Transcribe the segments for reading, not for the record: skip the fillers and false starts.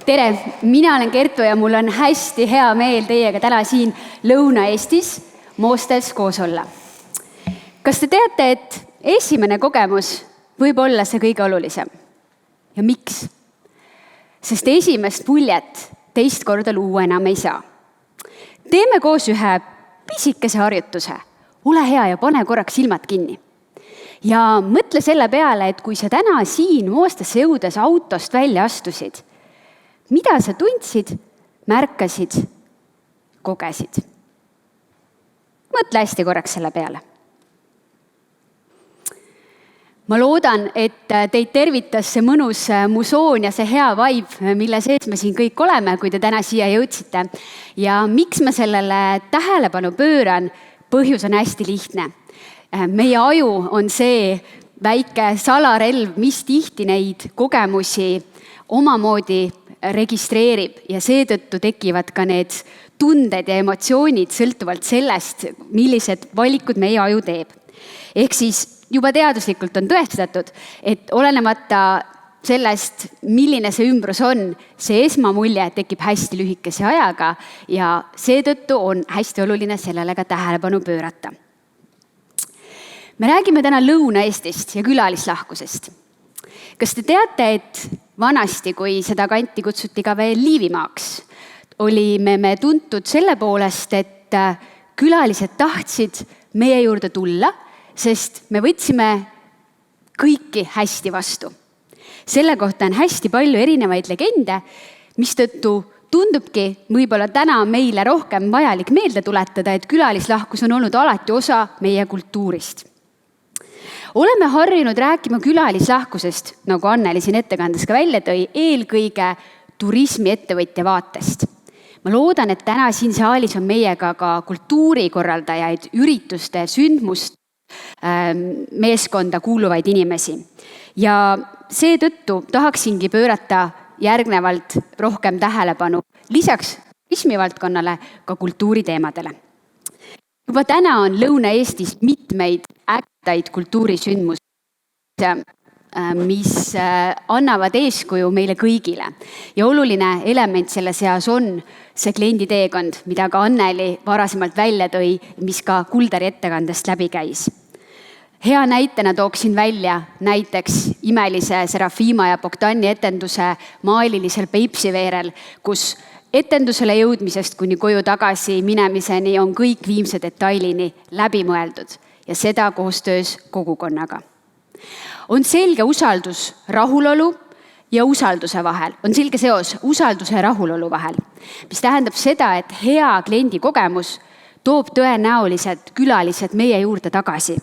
Tere, mina olen Kertu ja mul on hästi hea meel teiega täna siin Lõuna-Eestis Moostes koos olla. Kas te teate, et esimene kogemus võib olla see kõige olulisem? Ja miks? Sest esimest muljet teist korda luua enam ei saa. Teeme koos ühe pisikese harjutuse. Ole hea ja pane korraks silmad kinni. Ja mõtle selle peale, et kui sa täna siin Moostesse jõudes autost välja astusid, mida sa tundsid, märkasid, kogesid? Mõtle hästi korraks selle peale. Ma loodan, et teid tervitas see mõnus musoon ja see hea vibe, mille sees me siin kõik oleme, kui te täna siia jõudsite. Ja miks ma sellele tähelepanu pööran? Põhjus on hästi lihtne. Meie aju on see väike salarelv, mis tihti neid kogemusi omamoodi registreerib ja seetõttu tekivad ka need tunded ja emotsioonid sõltuvalt sellest, millised valikud meie aju teeb. Ehk siis juba teaduslikult on tõestatud, et olenemata sellest, milline see ümbrus on, see esmamulje tekib hästi lühikese ajaga ja seetõttu on hästi oluline sellele ka tähelepanu pöörata. Me räägime täna Lõuna-Eestist ja külalislahkusest. Kas te teate, et vanasti, kui seda kanti kutsuti ka veel Liivimaaks, olime me tuntud selle poolest, et külalised tahtsid meie juurde tulla, sest me võtsime kõiki hästi vastu. Selle kohta on hästi palju erinevaid legende, mistõttu tundubki võib-olla täna meile rohkem vajalik meelde tuletada, et külalislahkus on olnud alati osa meie kultuurist. Oleme harjunud rääkima külalislahkusest, nagu Anneli siin ettekandes ka välja tõi, eelkõige turismiettevõtja vaatest. Ma loodan, et täna siin saalis on meiega ka kultuurikorraldajaid, ürituste, sündmust, meeskonda kuuluvaid inimesi. Ja seetõttu tahaksingi pöörata järgnevalt rohkem tähelepanu lisaks turismivaldkonnale ka kultuuriteemadele. Juba täna on Lõuna-Eestis mitmeid äktaid kultuurisündmusi, mis annavad eeskuju meile kõigile. Ja oluline element selle seas on see klienditeekond, mida ka Anneli varasemalt välja tõi, mis ka Kuldari ettekandest läbi käis. Hea näitena tooksin välja näiteks imelise Serafima ja Bogdani etenduse maalilisel Peipsiveerel, kus etendusele jõudmisest kuni koju tagasi minemiseni on kõik viimse detailini läbi mõeldud ja seda koostöös kogukonnaga. On selge usaldus rahulolu ja usalduse vahel. On selge seos usalduse ja rahulolu vahel, mis tähendab seda, et hea kliendi kogemus toob tõenäoliselt külalised meie juurde tagasi.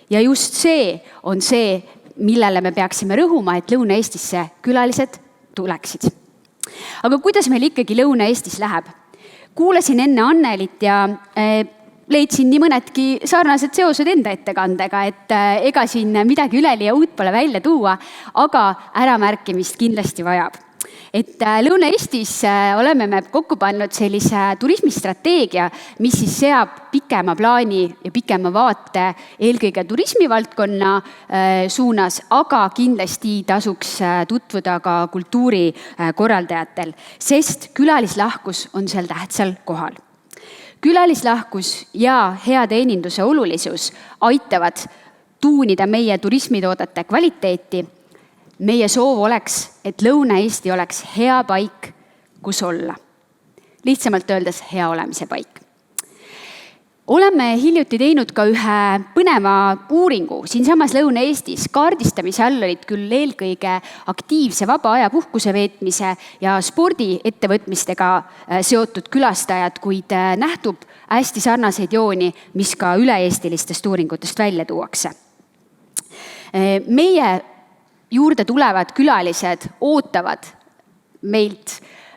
Ja just see on see, millele me peaksime rõhuma, et Lõuna-Eestisse külalised tuleksid. Aga kuidas meil ikkagi Lõuna-Eestis läheb? Kuulasin enne Annelit ja leidsin nii mõnedki sarnased seosed enda ettekandega, et ega siin midagi üleli ja uut pole välja tuua, aga äramärkimist kindlasti vajab. Et Lõuna-Eestis oleme me kokku pannud sellise turismistrateegia, mis siis seab pikema plaani ja pikema vaate eelkõige turismivaldkonna suunas, aga kindlasti tasuks tutvuda ka kultuurikorraldajatel, sest külalislahkus on seal tähtsal kohal. Külalislahkus ja hea teeninduse olulisus aitavad tuunida meie turismitoodete kvaliteeti. Meie soov oleks, et Lõuna-Eesti oleks hea paik, kus olla. Lihtsamalt öeldes hea olemise paik. Oleme hiljuti teinud ka ühe põneva uuringu siinsamas Lõuna-Eestis. Kaardistamise all olid küll eelkõige aktiivse vaba aja puhkuse veetmise ja spordiettevõtmistega seotud külastajad, kuid nähtub hästi sarnaseid jooni, mis ka üle-eestilistest uuringutest välja tuuakse. Meie juurde tulevad külalised ootavad meilt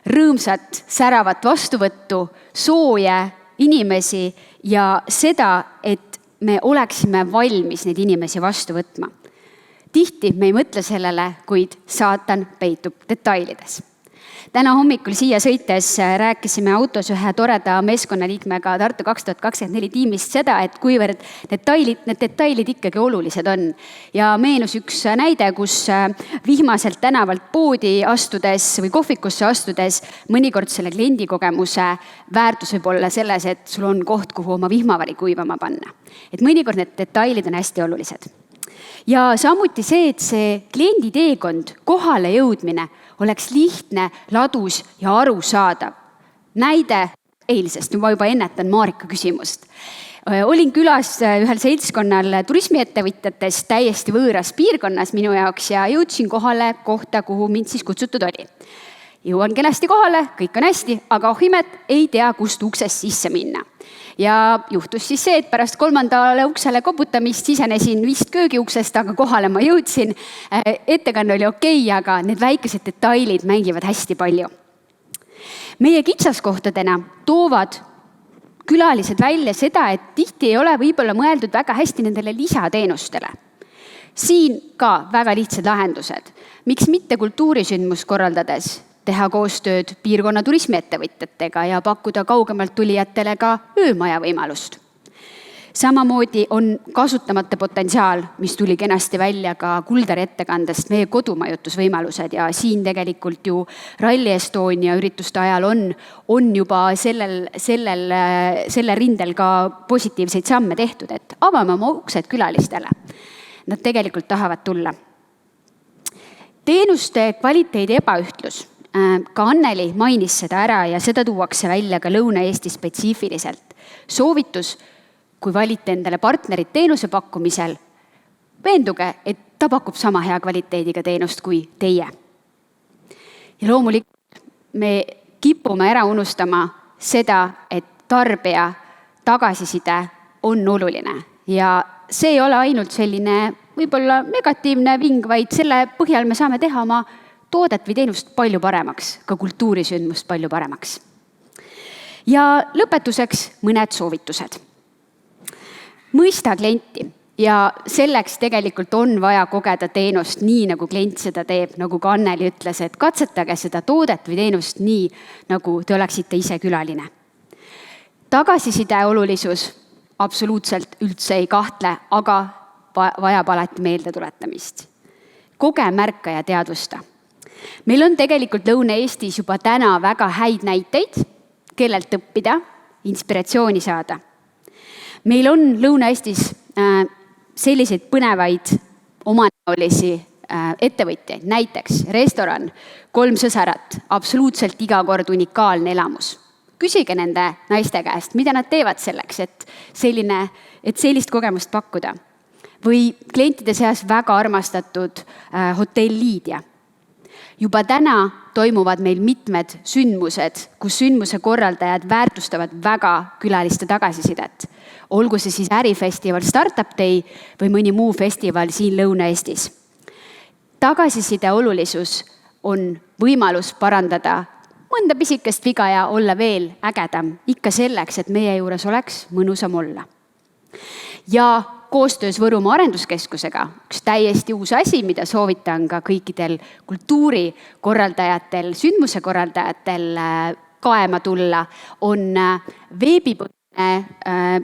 rõõmsat, säravat vastuvõttu, sooje inimesi ja seda, et me oleksime valmis neid inimesi vastu võtma. Tihti me ei mõtle sellele, kuid saatan peitub detailides. Täna hommikul siia sõites rääkisime autos ühe toreda meeskonnaliikmega Tartu 2024 tiimist seda, et kuivõrd need detailid ikkagi olulised on. Ja meenus üks näide, kus vihmaselt tänavalt poodi astudes või kohvikusse astudes mõnikord selle kliendikogemuse väärtus võib olla selles, et sul on koht, kuhu oma vihmavari kuivama panna. Et mõnikord need detailid on hästi olulised. Ja samuti see, et see kliendi teekond, kohale jõudmine oleks lihtne, ladus ja arusaadav. Näide eilsest, ma juba ennetan Marika küsimust. Olin külas ühel seltskonnal turismiettevõtjatest täiesti võõras piirkonnas minu jaoks ja jõudsin kohale kohta, kuhu mind siis kutsutud oli. Jõuan kenasti kohale, kõik on hästi, aga imet, ei tea, kust uksest sisse minna. Ja juhtus siis see, et pärast 3. uksele koputamist sisenesin vist köögiuksest, aga kohale ma jõudsin. Ettekanne oli okei, aga need väikesed detailid mängivad hästi palju. Meie kitsaskohtadena toovad külalised välja seda, et tihti ei ole võib-olla mõeldud väga hästi nendele lisateenustele. Siin ka väga lihtsad lahendused. Miks mitte kultuurisündmust korraldades teha koostööd piirkonna turismiettevõtjatega ja pakkuda kaugemalt tulijatele ka öömaja võimalust. Samamoodi on kasutamata potentsiaal, mis tuli kenasti välja ka Kuldari ettekandest, meie kodumajutusvõimalused ja siin tegelikult ju Rally Estonia ürituste ajal on juba selle rindel ka positiivseid samme tehtud, et avame oma uksed külalistele. Nad tegelikult tahavad tulla. Teenuste kvaliteedi ebaühtlus. Ka Anneli mainis seda ära ja seda tuuakse välja ka Lõuna-Eesti spetsiifiliselt. Soovitus, kui valite endale partnerid teenuse pakkumisel, veenduge, et ta pakub sama hea kvaliteediga teenust kui teie. Ja loomulikult me kipume ära unustama seda, et tarbija tagasiside on oluline ja see ei ole ainult selline võib-olla negatiivne ving, vaid selle põhjal me saame teha oma toodet või teenust palju paremaks, ka kultuurisündmust palju paremaks. Ja lõpetuseks mõned soovitused. Mõista klienti ja selleks tegelikult on vaja kogeda teenust nii, nagu klient seda teeb, nagu ka Anneli ütles, et katsetage seda toodet või teenust nii, nagu te oleksite ise külaline. Tagasiside olulisus absoluutselt üldse ei kahtle, aga vajab alati meelde tuletamist. Koge, märka ja teadvusta. Meil on tegelikult Lõuna-Eestis juba täna väga häid näiteid, kellelt õppida, inspiratsiooni saada. Meil on Lõuna-Eestis selliseid põnevaid omanäolisi ettevõtjaid, näiteks restoran, 3 sõsarat, absoluutselt iga kord unikaalne elamus. Küsige nende naiste käest, mida nad teevad selleks, et sellist kogemust pakkuda. Või klientide seas väga armastatud hotell Liidia. Juba täna toimuvad meil mitmed sündmused, kus sündmuse korraldajad väärtustavad väga külaliste tagasisidet. Olgu see siis ärifestival Startup Day või mõni muu festival siin Lõuna-Eestis. Tagasiside olulisus on võimalus parandada mõnda pisikest viga ja olla veel ägedam, ikka selleks, et meie juures oleks mõnusam olla. Ja koostöös Võrumaa Arenduskeskusega, üks täiesti uus asi, mida soovitan ka kõikidel kultuurikorraldajatel, sündmuse korraldajatel kaema tulla, on veebipõhine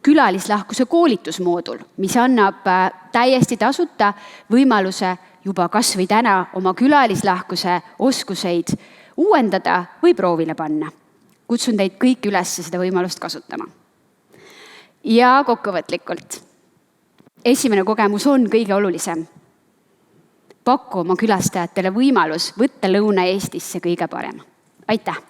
külalislahkuse koolitusmoodul, mis annab täiesti tasuta võimaluse juba kas või täna oma külalislahkuse oskuseid uuendada või proovile panna. Kutsun teid kõik üles seda võimalust kasutama. Ja kokkuvõtlikult. Esimene kogemus on kõige olulisem. Pakku oma külastajatele võimalus võtta Lõuna-Eestisse kõige parem. Aitäh!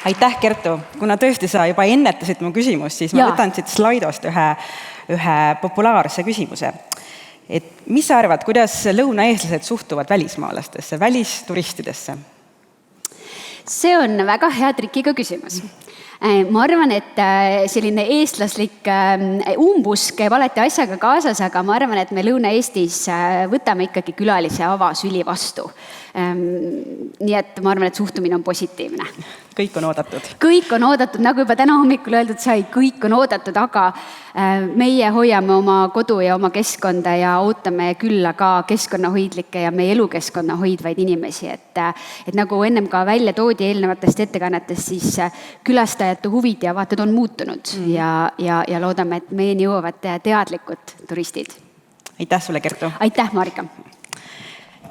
Aitäh, Kertu! Kuna tõesti sa juba ennetasid mu küsimust, siis ma võtan siit slaidost ühe populaarse küsimuse. Et mis sa arvad, kuidas lõunaeestlased suhtuvad välismaalastesse, välisturistidesse? See on väga hea trikiga küsimus. Ma arvan, et selline eestlaslik umbusk käib alati asjaga kaasas, aga ma arvan, et me Lõuna-Eestis võtame ikkagi külalise avasüli vastu. Nii et ma arvan, et suhtumine on positiivne. Kõik on oodatud. Kõik on oodatud, nagu juba täna hommikul öeldud sai, kõik on oodatud, aga meie hoiame oma kodu ja oma keskkonda ja ootame külla ka keskkonnahoidlikke ja meie elukeskkonna hoidvaid inimesi. Et nagu ennem ka välja toodi eelnevatest ettekannetest, siis külastajate huvid ja vaated on muutunud ja loodame, et meieni jõuavad teadlikud turistid. Aitäh sulle, Kertu! Aitäh, Marika!